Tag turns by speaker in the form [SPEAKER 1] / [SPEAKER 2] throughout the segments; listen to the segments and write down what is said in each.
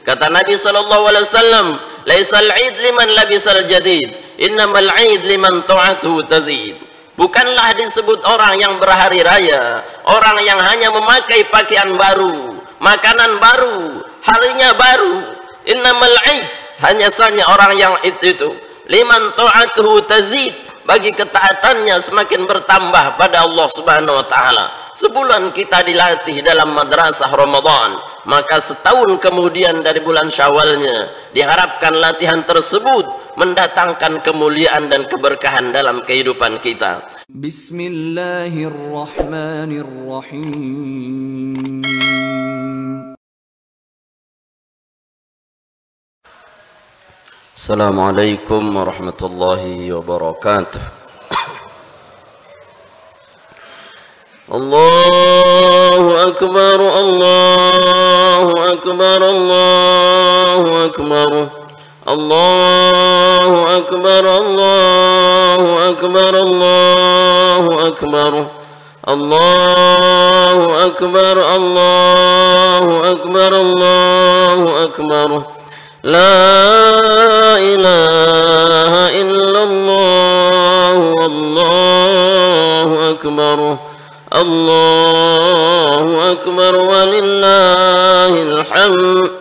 [SPEAKER 1] Kata Nabi SAW, laisal 'id liman labisal jadid, innamal 'id liman ta'atuhu tazid. Bukanlah disebut orang yang berhari raya orang yang hanya memakai pakaian baru, makanan baru, harinya baru. Innamal 'id, hanya saja orang yang itu liman ta'atuhu tazid, bagi ketaatannya semakin bertambah pada Allah Subhanahu wa taala. Sebulan kita dilatih dalam madrasah Ramadan, maka setahun kemudian dari bulan Syawalnya diharapkan latihan tersebut mendatangkan kemuliaan dan keberkahan dalam kehidupan kita.
[SPEAKER 2] Bismillahirrahmanirrahim.
[SPEAKER 1] Assalamualaikum warahmatullahi wabarakatuh. Allahu akbar, Allahu akbar, Allahu akbar, Allahu akbar, Allahu akbar, Allahu akbar, Allahu akbar, Allahu akbar, Allahu akbar. La ilaha illallah, Allahu akbar, Allahu akbar, walillahil hamd.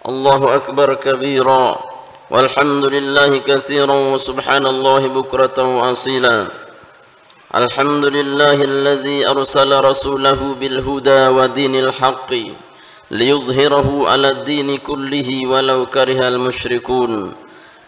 [SPEAKER 1] Allahu akbar kabira, walhamdulillahi katsiran, wa subhanallahi bukratan wa asila. Alhamdulillahilladzi arsala rasulahu bil huda wa dinil haqqi liyudhhirahu 'ala ad-dini kullihi walau karihal musyrikun.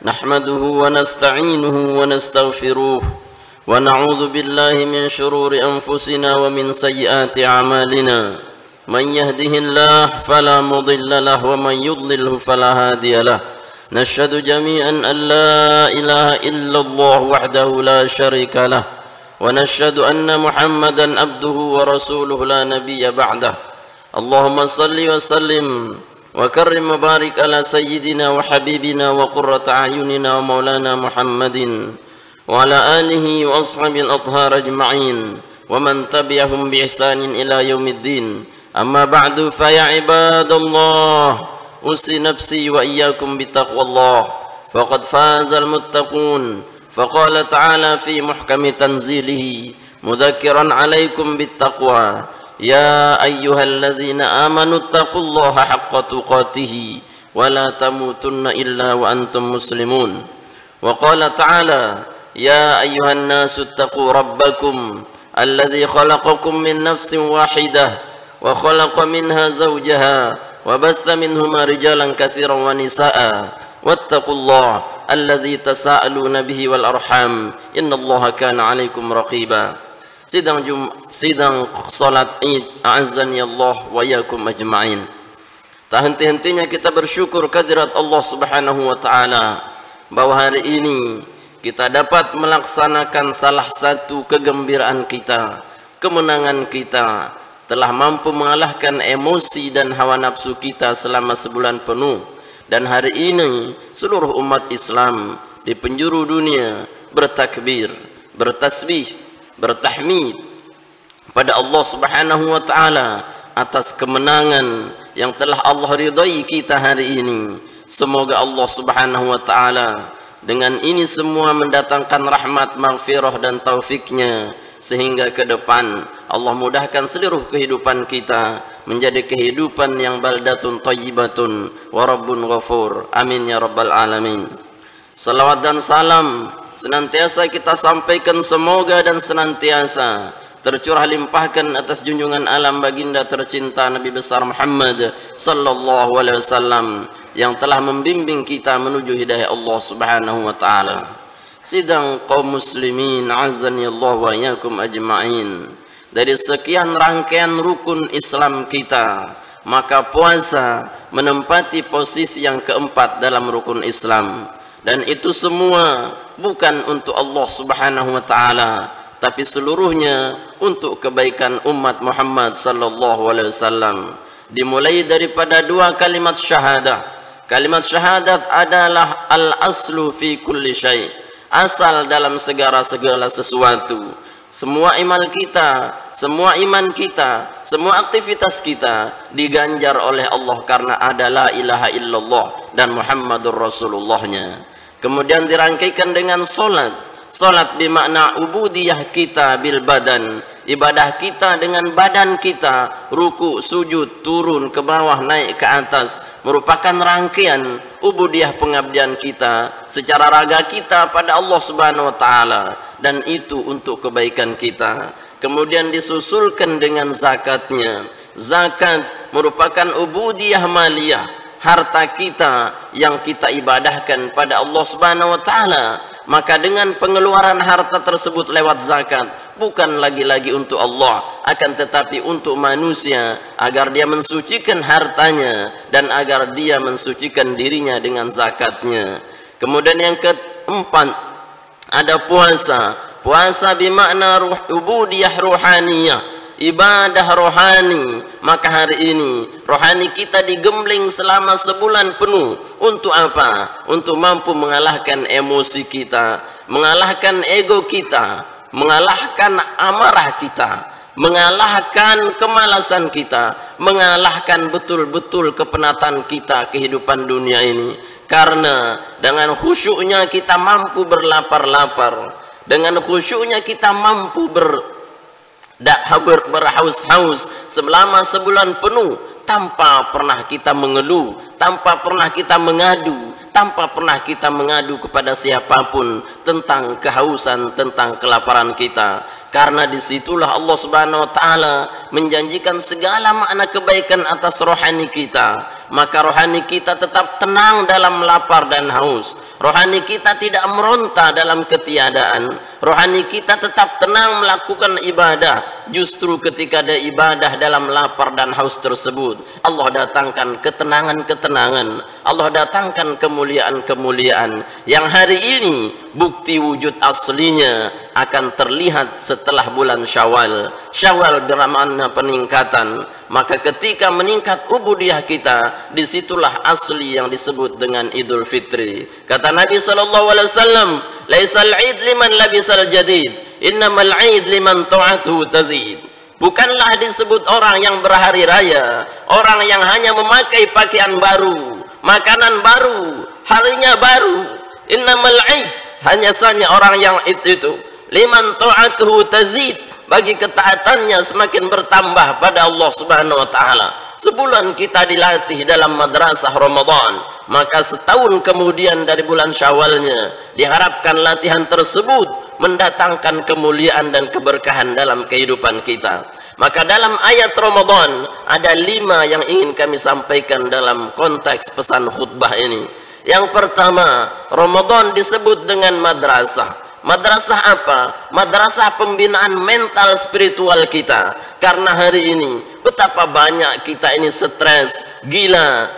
[SPEAKER 1] Nahmaduhu wa nasta'inuhu wa nastaghfiruh wa na'udzu billahi min shururi anfusina wa min sayyiati a'malina. Man yahdihillahu fala mudilla lahu wa man yudlilhu fala hadiya lahu. Nashhadu jami'an an la ilaha illallah wahdahu la syarika lahu wa nashhadu anna Muhammadan abduhu wa rasuluhu la nabiyya ba'dahu. Allahumma salli wa sallim wa karrim wa barik ala sayyidina wa habibina wa qurrata a'yunina wa maulana Muhammadin wa ala alihi wa ashabil athhar ajma'in wa man tabi'ahum bi ihsanin ila yaumiddin. Amma ba'du, fa ya ibadallah, usi nafsi wa iyyakum bi taqwallah, faqad fazal muttaqun. Faqala ta'ala fi muhkami tanzilihi mudhakkiran 'alaikum bit taqwa. Ya ayyuhalladzina amanu taqullaha haqqa tuqatih wa la tamutunna illa wa antum muslimun. Wa qala ta'ala, ya ayyuhan nasu taqu rabbakum alladzi khalaqakum min nafsin wahidah wa khalaqa minha zawjaha wa batha minhuma rijalan katsiran wa nisaa'a wattaqullaha alladzi tasaaluna bihi wal arham innallaha kana 'alaikum raqiba. Sidang salat Id, a'azzani Allah wa iyyakum ajma'in. Tak henti-hentinya kita bersyukur kehadirat Allah Subhanahu wa taala bahwa hari ini kita dapat melaksanakan salah satu kegembiraan kita, kemenangan kita, telah mampu mengalahkan emosi dan hawa nafsu kita selama sebulan penuh. Dan hari ini seluruh umat Islam di penjuru dunia bertakbir, bertasbih, bertahmid pada Allah Subhanahu wa taala atas kemenangan yang telah Allah ridai kita hari ini. Semoga Allah Subhanahu wa taala dengan ini semua mendatangkan rahmat, maghfirah dan taufiknya, sehingga ke depan Allah mudahkan seluruh kehidupan kita menjadi kehidupan yang baldatun thayyibatun wa rabbun ghafur. Amin ya rabbal alamin. Salawat dan salam senantiasa kita sampaikan semoga dan senantiasa tercurah limpahkan atas junjungan alam baginda tercinta Nabi besar Muhammad sallallahu alaihi wasallam yang telah membimbing kita menuju hidayah Allah Subhanahu wa taala. Sidang kaum muslimin azani Allah wa iyyakum ajma'in. Dari sekian rangkaian rukun Islam kita, maka puasa menempati posisi yang keempat dalam rukun Islam. Dan itu semua bukan untuk Allah Subhanahu wa taala, tapi seluruhnya untuk kebaikan umat Muhammad sallallahu alaihi wasallam. Dimulai daripada dua kalimat syahadah. Kalimat syahadat adalah al-aslu fi kulli syai', asal dalam segala sesuatu. semua amal kita, semua iman kita, semua aktivitas kita diganjar oleh Allah karena ada la ilaha illallah dan Muhammadur Rasulullahnya. Kemudian dirangkaikan dengan solat. Solat bermakna ubudiyah kita bil badan, ibadah kita dengan badan kita, ruku, sujud, turun ke bawah, naik ke atas, merupakan rangkaian ubudiyah pengabdian kita secara raga kita pada Allah Subhanahu wa taala, dan itu untuk kebaikan kita. Kemudian disusulkan dengan zakatnya. Zakat merupakan ubudiyah maliyah, harta kita yang kita ibadahkan pada Allah Subhanahu wa taala. Maka dengan pengeluaran harta tersebut lewat zakat, bukan lagi-lagi untuk Allah, akan tetapi untuk manusia, agar dia mensucikan hartanya dan agar dia mensucikan dirinya dengan zakatnya. Kemudian yang keempat, ada puasa. Puasa bermakna ubudiyah ruhaniyah, ibadah rohani. Maka hari ini rohani kita digembleng selama sebulan penuh. Untuk apa? Untuk mampu mengalahkan emosi kita, mengalahkan ego kita, mengalahkan amarah kita, mengalahkan kemalasan kita, mengalahkan betul-betul kepenatan kita kehidupan dunia ini. Karena dengan khusyuknya kita mampu berlapar-lapar, dengan khusyuknya kita mampu berhaus-haus selama sebulan penuh, tanpa pernah kita mengeluh, tanpa pernah kita mengadu, tanpa pernah kita mengadu kepada siapapun tentang kehausan, tentang kelaparan kita. Karena disitulah Allah Subhanahu wa taala menjanjikan segala makna kebaikan atas rohani kita. Maka rohani kita tetap tenang dalam lapar dan haus. Rohani kita tidak meronta dalam ketiadaan. Rohani kita tetap tenang melakukan ibadah. Justru ketika ada ibadah dalam lapar dan haus tersebut, Allah datangkan ketenangan-ketenangan, Allah datangkan kemuliaan-kemuliaan yang hari ini bukti wujud aslinya akan terlihat setelah bulan Syawal. Syawal bermakna peningkatan. Maka ketika meningkat ubudiyah kita, disitulah asli yang disebut dengan Idul Fitri. Kata Nabi SAW, "Laisal 'id liman labisal jadid, innamal 'id liman ta'atuhu tazid." Bukanlah disebut orang yang berhari raya, orang yang hanya memakai pakaian baru, makanan baru, harinya baru. Innamal 'id, hanya saja orang yang itu liman ta'atuhu tazid, bagi ketaatannya semakin bertambah pada Allah Subhanahu wa taala. Sebulan kita dilatih dalam madrasah Ramadan, maka setahun kemudian dari bulan Syawalnya diharapkan latihan tersebut mendatangkan kemuliaan dan keberkahan dalam kehidupan kita. Maka dalam ayat Ramadan ada 5 yang ingin kami sampaikan dalam konteks pesan khutbah ini. Yang pertama, Ramadan disebut dengan madrasah. Madrasah apa? Madrasah pembinaan mental spiritual kita. Karena hari ini betapa banyak kita ini stres, gila,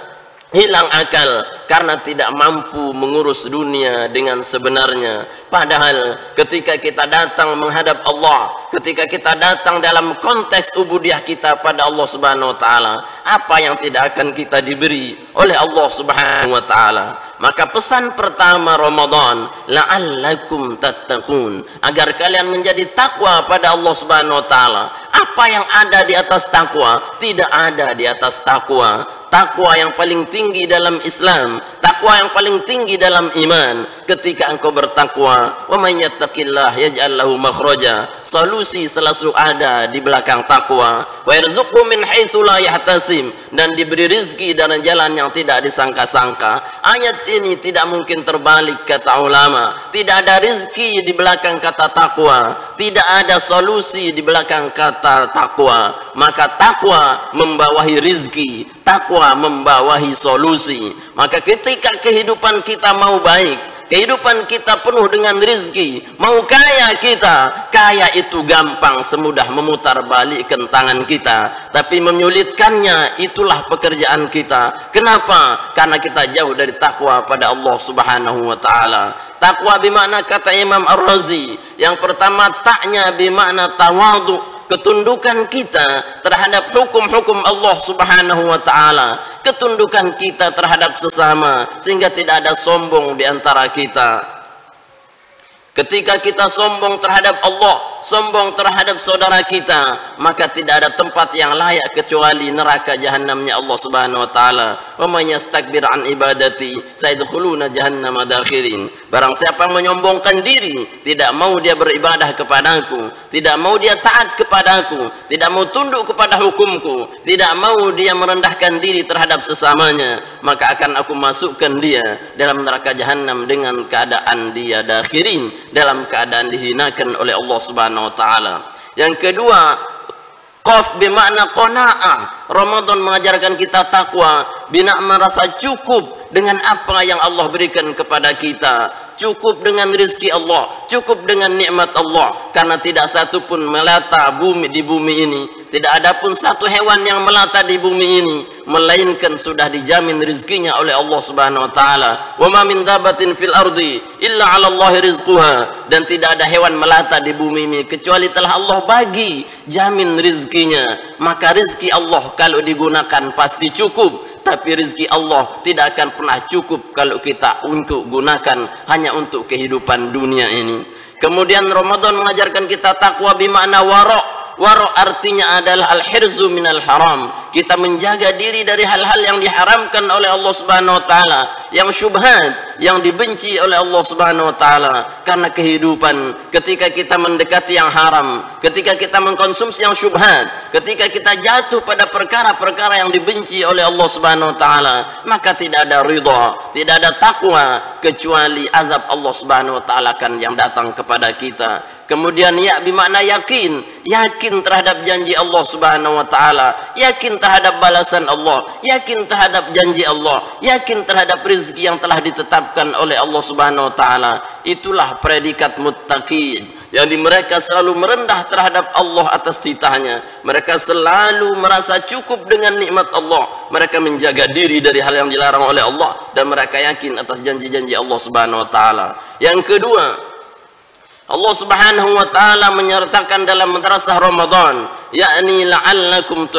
[SPEAKER 1] hilang akal karena tidak mampu mengurus dunia dengan sebenarnya. Padahal ketika kita datang menghadap Allah, ketika kita datang dalam konteks ubudiyah kita pada Allah Subhanahu wa taala, apa yang tidak akan kita diberi oleh Allah Subhanahu wa taala? Maka pesan pertama Ramadan, la'allakum tattaqun, agar kalian menjadi takwa pada Allah Subhanahu wa taala. Apa yang ada di atas takwa? Tidak ada di atas takwa. Takwa yang paling tinggi dalam Islam, takwa yang paling tinggi dalam iman. Ketika engkau bertakwa, wa may yattaqillah yaj'al lahu makhraja, solusi selalu ada di belakang takwa. Wa yarzuqhu min haitsu la yahtasib, dan diberi rezeki dari jalan yang tidak disangka-sangka. Ayat ini tidak mungkin terbalik, kata ulama. Tidak ada rezeki di belakang kata takwa, tidak ada solusi di belakang kata takwa. Maka takwa membawahi rezeki, takwa membawahi solusi. Maka ketika kehidupan kita mau baik, kehidupan kita penuh dengan rezeki, mau kaya kita, kaya itu gampang, semudah memutar balikkan tangan kita, tapi menyulitkannya itulah pekerjaan kita. Kenapa? Karena kita jauh dari takwa pada Allah Subhanahu wa taala. Takwa bermakna, kata Imam Ar-Razi, yang pertama taknya bermakna tawadhu, ketundukan kita terhadap hukum-hukum Allah Subhanahu wa taala, ketundukan kita terhadap sesama sehingga tidak ada sombong di antara kita. Ketika kita sombong terhadap Allah, sombong terhadap saudara kita, maka tidak ada tempat yang layak kecuali neraka jahanamnya Allah Subhanahu wa taala. Wa may yastakbir an ibadati sayadkhuluna jahannama dakhirin. Barang siapa yang menyombongkan diri, tidak mau dia beribadah kepadaku, tidak mau dia taat kepadaku, tidak mau tunduk kepada hukumku, tidak mau dia merendahkan diri terhadap sesamanya, maka akan aku masukkan dia dalam neraka jahanam dengan keadaan dia dakhirin, dalam keadaan dihinakan oleh Allah Subhanahu wa taala. Yang kedua, qaf bermakna qanaah. Ramadan mengajarkan kita takwa, bina merasa cukup dengan apa yang Allah berikan kepada kita, cukup dengan rezeki Allah, cukup dengan nikmat Allah, karena tidak satu pun melata di bumi ini, tidak ada pun satu hewan yang melata di bumi ini melainkan sudah dijamin rezekinya oleh Allah Subhanahu wa taala. Wa ma min dabatin fil ardi illa 'ala Allahi rizquha, dan tidak ada hewan melata di bumi ini kecuali telah Allah bagi jamin rezekinya. Maka rezeki Allah kalau digunakan pasti cukup, tapi rezeki Allah tidak akan pernah cukup kalau kita untuk gunakan hanya untuk kehidupan dunia ini. Kemudian Ramadan mengajarkan kita takwa bermakna wara'. Wara' artinya adalah al-hirzu minal haram. Kita menjaga diri dari hal-hal yang diharamkan oleh Allah Subhanahu wa taala, yang syubhat, yang dibenci oleh Allah Subhanahu wa taala. Karena kehidupan, ketika kita mendekati yang haram, ketika kita mengkonsumsi yang syubhat, ketika kita jatuh pada perkara-perkara yang dibenci oleh Allah Subhanahu wa taala, maka tidak ada ridha, tidak ada takwa, kecuali azab Allah Subhanahu wa taala kan yang datang kepada kita. Kemudian ya bermakna yakin, yakin terhadap janji Allah Subhanahu wa taala, yakin terhadap balasan Allah, yakin terhadap janji Allah, yakin terhadap rezeki yang telah ditetapkan oleh Allah Subhanahu wa taala. Itulah predikat muttaqin, yang di mereka selalu merendah terhadap Allah atas titahnya. Mereka selalu merasa cukup dengan nikmat Allah. Mereka menjaga diri dari hal yang dilarang oleh Allah, dan mereka yakin atas janji-janji Allah Subhanahu wa taala. Yang kedua, Allah Subhanahu wa taala menyertakan dalam madrasah Ramadan, yakni la'allakum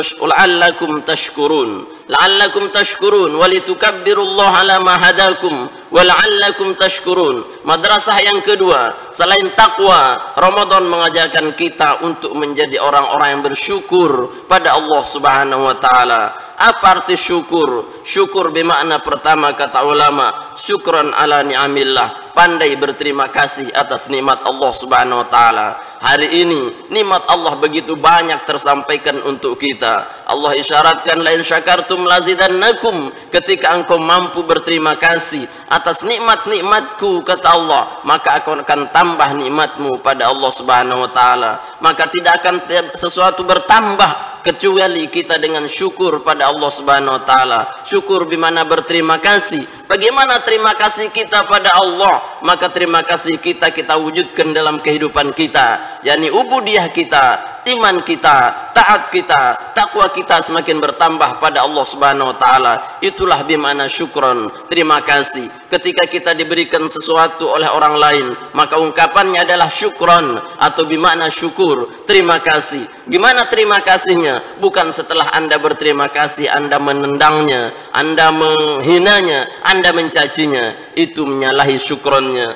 [SPEAKER 1] tashkurun, la'allakum tashkurun wa litukabbirullaha ala ma hadakum wa la'allakum tashkurun. Madrasah yang kedua, selain takwa, Ramadan mengajarkan kita untuk menjadi orang-orang yang bersyukur pada Allah Subhanahu wa taala. Apa arti syukur? Syukur bermakna pertama kata ulama, syukran ala ni'amillah, pandai berterima kasih atas nikmat Allah Subhanahu wa taala. Hari ini nikmat Allah begitu banyak tersampaikan untuk kita. Allah isyaratkan la in syakartum lazidannakum, ketika engkau mampu berterima kasih atas nikmat-nikmatku kata Allah, maka aku akan tambah nikmatmu pada Allah Subhanahu wa taala. Maka tidak akan sesuatu bertambah kecuali kita dengan syukur pada Allah Subhanahu wa taala. Syukur bimana berterima kasih. Bagaimana terima kasih kita pada Allah? Maka terima kasih kita wujudkan dalam kehidupan kita, yakni ubudiyah kita, iman kita, taat kita, takwa kita semakin bertambah pada Allah Subhanahu wa taala. Itulah bimana syukron, terima kasih. Ketika kita diberikan sesuatu oleh orang lain, maka ungkapannya adalah syukron, atau bimana syukur, terima kasih. Gimana terima kasihnya? Bukan setelah Anda berterima kasih Anda menendangnya, Anda menghinanya, Anda mencacinya. Itu menyalahi syukronnya,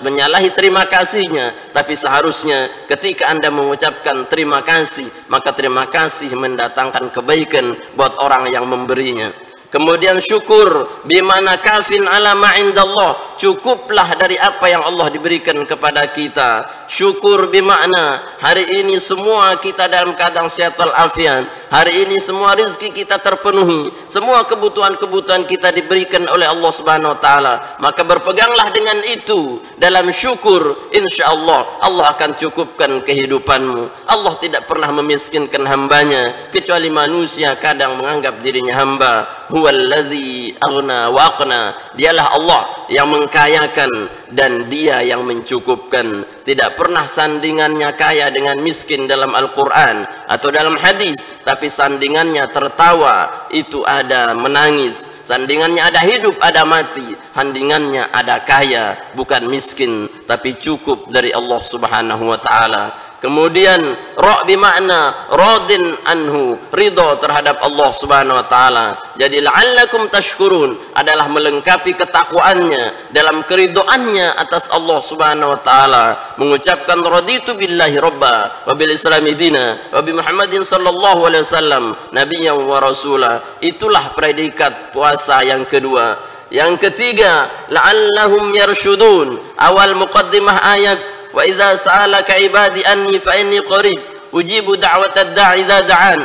[SPEAKER 1] menyalahi terima kasihnya. Tapi seharusnya ketika Anda mengucapkan terima kasih, maka terima kasih mendatangkan kebaikan buat orang yang memberinya. Kemudian syukur bimana kafin ala ma indallah, cukuplah dari apa yang Allah diberikan kepada kita. Syukur bimakna hari ini semua kita dalam keadaan sehat walafiat, hari ini semua rezeki kita terpenuhi, semua kebutuhan-kebutuhan kita diberikan oleh Allah Subhanahu wa taala. Maka berpeganglah dengan itu dalam syukur, insyaallah Allah akan cukupkan kehidupanmu. Allah tidak pernah memiskinkan hambanya, kecuali manusia kadang menganggap dirinya hamba. Huwallazi aghna wa aqna, dialah Allah yang mengkayakan dan dia yang mencukupkan. Tidak pernah sandingannya kaya dengan miskin dalam Al-Quran atau dalam hadis, tapi sandingannya tertawa itu ada menangis, sandingannya ada hidup ada mati, sandingannya ada kaya bukan miskin tapi cukup dari Allah Subhanahu wa taala. Kemudian ra bermakna radin anhu, ridha terhadap Allah Subhanahu wa taala. Jadi la'allakum tashkurun adalah melengkapi ketakwaannya dalam keridoannya atas Allah Subhanahu wa taala, mengucapkan raditu billahi rabba wa bil islami dina wa bi Muhammadin sallallahu alaihi wasallam nabiyyan wa rasula. Itulah predikat puasa yang kedua. Yang ketiga, la'allahum yarshudun. Awal muqaddimah ayat wa idza sa'alaka ibadi anni fa inni qarib ujibu da'watad da'i idza da'an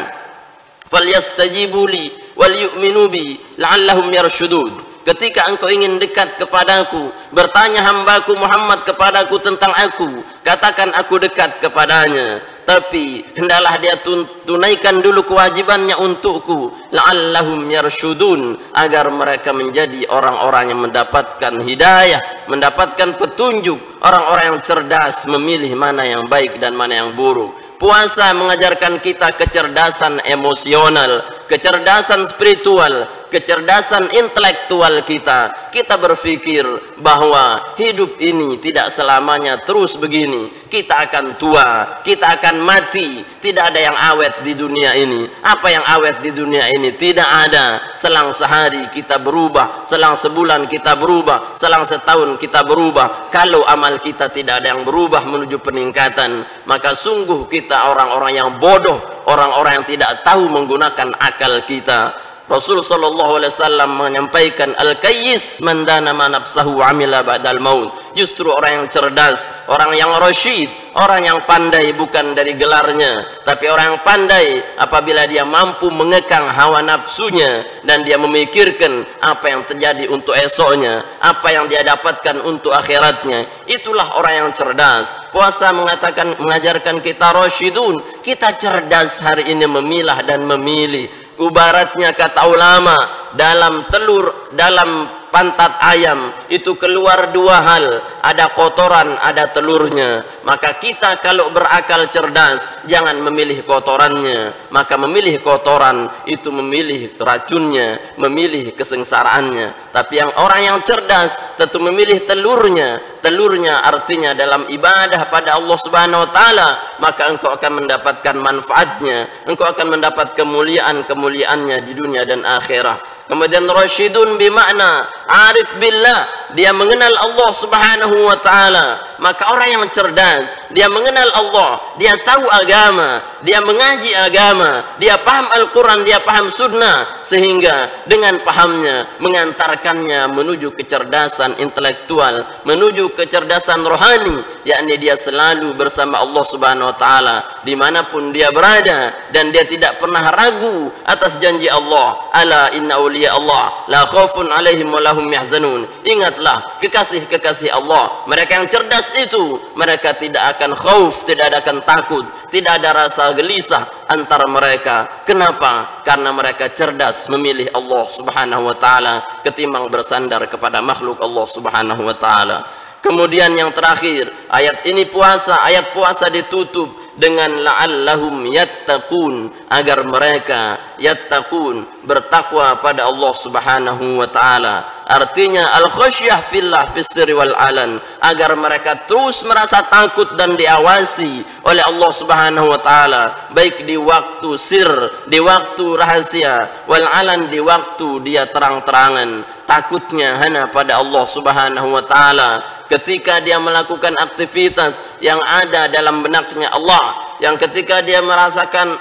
[SPEAKER 1] falyastajibu li wal yu'minu bi la'allahum yarshudun. Ketika engkau ingin dekat kepadaku, bertanya hambaku Muhammad kepadaku tentang aku, katakan aku dekat kepadanya, tapi hendaklah dia tunaikan dulu kewajibannya untukku, la'allahum yarshudun, agar mereka menjadi orang-orang yang mendapatkan hidayah, mendapatkan petunjuk, orang-orang yang cerdas memilih mana yang baik dan mana yang buruk. Puasa mengajarkan kita kecerdasan emosional, kecerdasan spiritual, kecerdasan intelektual kita. Kita berpikir bahwa hidup ini tidak selamanya terus begini. Kita akan tua, kita akan mati. Tidak ada yang awet di dunia ini. Apa yang awet di dunia ini? Tidak ada. Selang sehari kita berubah, selang sebulan kita berubah, selang setahun kita berubah. Kalau amal kita tidak ada yang berubah menuju peningkatan, maka sungguh kita orang-orang yang bodoh, orang-orang yang tidak tahu menggunakan akal kita. Rasul sallallahu alaihi wasallam menyampaikan al-kayyis man dana ma nafsahu amila ba'dal maut. Justru orang yang cerdas, orang yang rasyid, orang yang pandai bukan dari gelarnya, tapi orang yang pandai apabila dia mampu mengekang hawa nafsunya dan dia memikirkan apa yang terjadi untuk esoknya, apa yang dia dapatkan untuk akhiratnya. Itulah orang yang cerdas. Puasa mengajarkan kita rasyidun, kita cerdas hari ini memilah dan memilih. Ibaratnya kata ulama, dalam telur, dalam pantat ayam itu keluar dua hal, ada kotoran, ada telurnya. Maka kita kalau berakal cerdas, jangan memilih kotorannya, maka memilih kotoran itu memilih racunnya, memilih kesengsaraannya. Tapi yang orang yang cerdas tentu memilih telurnya. Telurnya artinya dalam ibadah pada Allah Subhanahu wa taala, maka engkau akan mendapatkan manfaatnya, engkau akan mendapat kemuliaan-kemuliaannya di dunia dan akhirat. Kemudian rasyidun bermakna arif billah, dia mengenal Allah Subhanahu wa taala. Maka orang yang cerdas, dia mengenal Allah, dia tahu agama, dia mengaji agama, dia paham Al-Quran, dia paham sunnah, sehingga dengan pahamnya mengantarkannya menuju kecerdasan intelektual, menuju kecerdasan rohani, yakni dia selalu bersama Allah Subhanahu wa taala dimanapun dia berada, dan dia tidak pernah ragu atas janji Allah. Ala inna awliya Allah la khaufun alaihim wa lahum yahzanun. Ingatlah kekasih-kekasih Allah, mereka yang cerdas itu, mereka tidak akan khauf, tidak akan takut, tidak ada rasa gelisah antara mereka. Kenapa? Karena mereka cerdas memilih Allah Subhanahu wa taala ketimbang bersandar kepada makhluk Allah Subhanahu wa taala. Kemudian yang terakhir, ayat ini puasa, ayat puasa ditutup dengan la'allahum yattaqun, agar mereka yattaqun, bertakwa pada Allah Subhanahu wa taala. Artinya al-khasyah fillah fis sirri wal alan, agar mereka terus merasa takut dan diawasi oleh Allah Subhanahu wa taala, baik di waktu sir, di waktu rahasia, wal alan, di waktu dia terang-terangan. Takutnya hanya pada Allah Subhanahu wa taala ketika dia melakukan aktivitas yang ada dalam benaknya Allah, yang ketika dia merasakan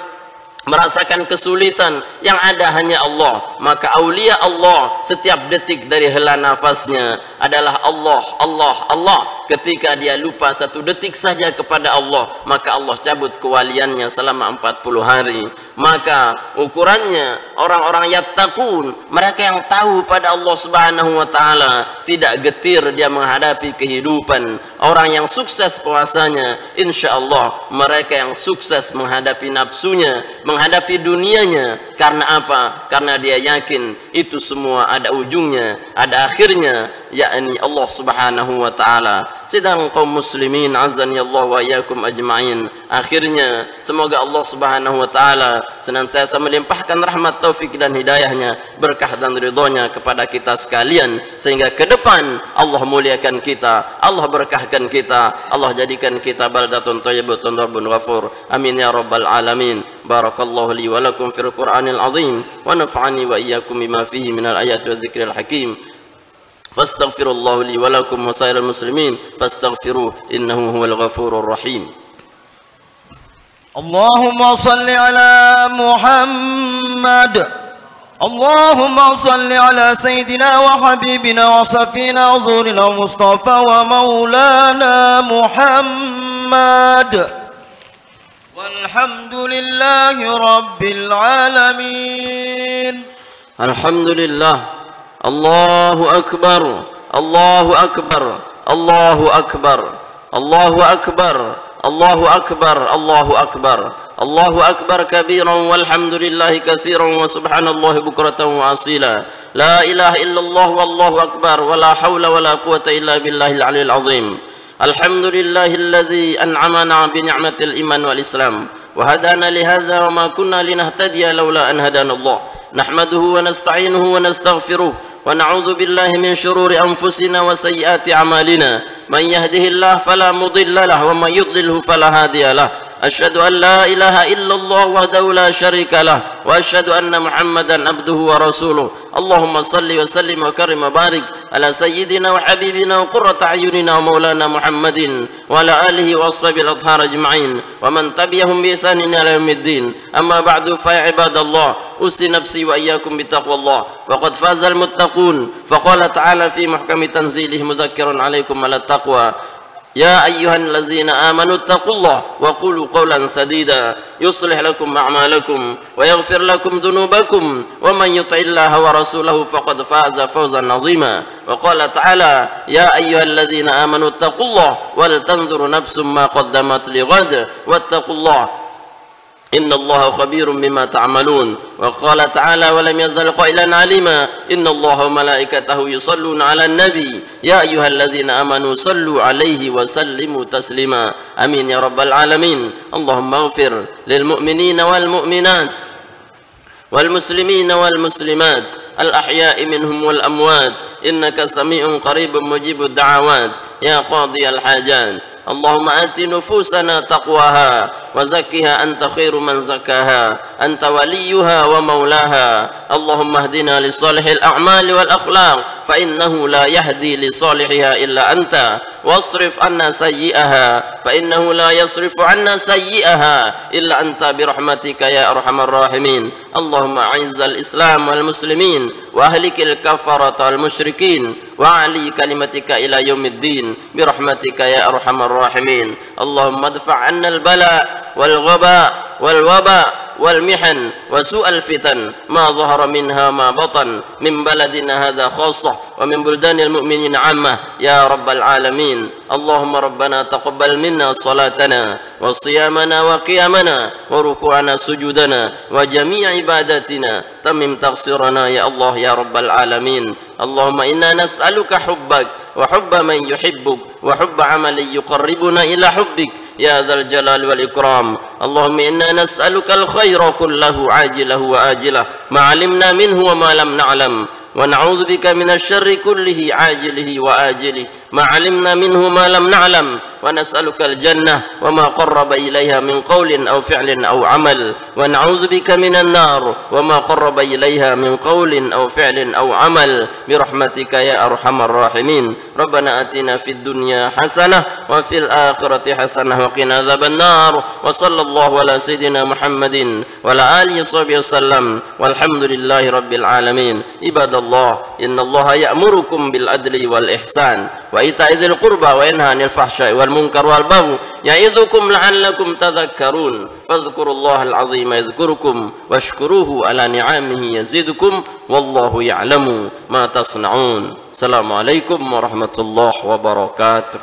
[SPEAKER 1] kesulitan yang ada hanya Allah. Maka aulia Allah setiap detik dari hela nafasnya adalah Allah, Allah, Allah. Ketika dia lupa satu detik saja kepada Allah, maka Allah cabut kewaliannya selama 40 hari. Maka ukurannya orang-orang yattaqun, mereka yang tahu pada Allah Subhanahu wa taala, tidak getir dia menghadapi kehidupan. Orang yang sukses puasanya, insyaallah mereka yang sukses menghadapi nafsunya, menghadapi dunianya. Karena apa? Karena dia yakin itu semua ada ujungnya, ada akhirnya, yakni Allah Subhanahu wa taala. Sedang kaum muslimin azani Allah wa iyyakum ajma'in, akhirnya semoga Allah Subhanahu wa taala senantiasa melimpahkan rahmat, taufik dan hidayahnya, berkah dan ridhonya kepada kita sekalian, sehingga ke depan Allah muliakan kita, Allah berkahkan kita, Allah jadikan kita baldatun thayyibatun rabbun ghafur. Amin ya rabbal alamin. Barakallahu li wa lakum fil Qur'anil azim wa nafa'ani wa iyyakum bima fihi minal ayati wa dzikril hakim. Fastaghfirullahu li wa lakum wa sairil muslimin fastaghfiruhu innahu huwal ghafurur rahim.
[SPEAKER 2] Allahumma salli ala Muhammad. Allahumma salli ala sayyidina wa habibina wa safina huzurina Mustafa wa maulana Muhammad. Walhamdulillahi rabbil alamin.
[SPEAKER 1] Alhamdulillah. Allahu akbar, Allahu akbar, Allahu akbar, Allahu akbar, Allahu akbar, Allahu akbar, Allahu akbar kabiran walhamdulillahi katsiran wa subhanallahi bukratan wa asila. La ilaha illallah wallahu akbar wa la hawla wa la quwwata illa billahil aliyil azim. Alhamdulillahilladzi an'amana bi ni'matil iman wal islam wa hadana li hadza wa ma kunna linahtadiya laula an hadana Allah. Nahmaduhu wa nasta'inuhu wa nastaghfiruh ونعوذ بالله من شرور أنفسنا وسيئات أعمالنا من يهده الله فلا مضل له ومن يضلله فلا هادي له أشهد أن لا إله إلا الله وحده لا شريك له وأشهد أن محمدا عبده ورسوله اللهم صل وسلم وكرم وبارك على سيدنا وحبيبنا وقرة أعيننا ومولانا محمد وعلى آله وأصحابه الأطهار أجمعين ومن تبعهم بإحسان إلى يوم الدين. أما بعد فيا عباد الله أوصي نفسي وإياكم بتقوى الله فقد فاز المتقون. فقال تعالى في محكم تنزيله مذكرا عليكم على التقوى يا أيها الذين آمنوا اتقوا الله وقولوا قولا سديدا يصلح لكم أعمالكم ويغفر لكم ذنوبكم ومن يطع الله ورسوله فقد فاز فوزا عظيما. وقال تعالى يا أيها الذين آمنوا اتقوا الله ولتنظر نفس ما قدمت لغد واتقوا الله إن الله خبير بما تعملون. وقال تعالى ولم يزل قائلا عليما إن الله وملائكته يصلون على النبي يا أيها الذين آمنوا صلوا عليه وسلموا تسليما. آمين يا رب العالمين. اللهم اغفر للمؤمنين والمؤمنات والمسلمين والمسلمات الأحياء منهم والأموات إنك سميع قريب مجيب الدعوات يا قاضي الحاجات. اللهم آت نفوسنا تقواها وزكها أنت خير من زكاها أنت وليها ومولاها. اللهم اهدنا لصالح الأعمال والأخلاق فإنه لا يهدي لصالحها إلا أنت واصرف عنا سيئها فإنه لا يصرف عنا سيئها إلا أنت برحمتك يا أرحم الراحمين. اللهم أعز الإسلام والمسلمين وأهلك الكفرة والمشركين وأعلي كلمتك إلى يوم الدين برحمتك يا أرحم الراحمين. اللهم ادفع عنا البلاء والغباء والوباء والمحن وسوء الفتن ما ظهر منها ما بطن من بلدنا هذا خاصة ومن بلدان المؤمنين عامة يا رب العالمين. اللهم ربنا تقبل منا صلاتنا وصيامنا وقيامنا وركوعنا سجودنا وجميع عباداتنا تمم تقصيرنا يا الله يا رب العالمين. اللهم إنا نسألك حبك وحب من يحبك وحب عمل يقربنا إلى حبك يا ذا الجلال والإكرام. اللهم إنا نسألك الخير كله عاجله وآجله ما علمنا منه وما لم نعلم ونعوذ بك من الشر كله عاجله وآجله ما علمنا منه ما لم نعلم ونسألك الجنة وما قرب إليها من قول أو فعل أو عمل ونعوذ بك من النار وما قرب إليها من قول أو فعل أو عمل برحمتك يا أرحم الراحمين. ربنا آتنا في الدنيا حسنة وفي الآخرة حسنة وقنا عذاب النار. وصلى الله على سيدنا محمد وعلى آله وصحبه وسلم والحمد لله رب العالمين. عباد الله إن الله يأمركم بالعدل والإحسان وإيتاء ذي القربى وينهى عن الفحشاء والمنكر والبغي يعظكم لعلكم تذكرون. فاذكروا الله العظيم يذكركم واشكروه على نعمه يزدكم والله يعلم ما تصنعون. السلام عليكم ورحمة الله وبركاته.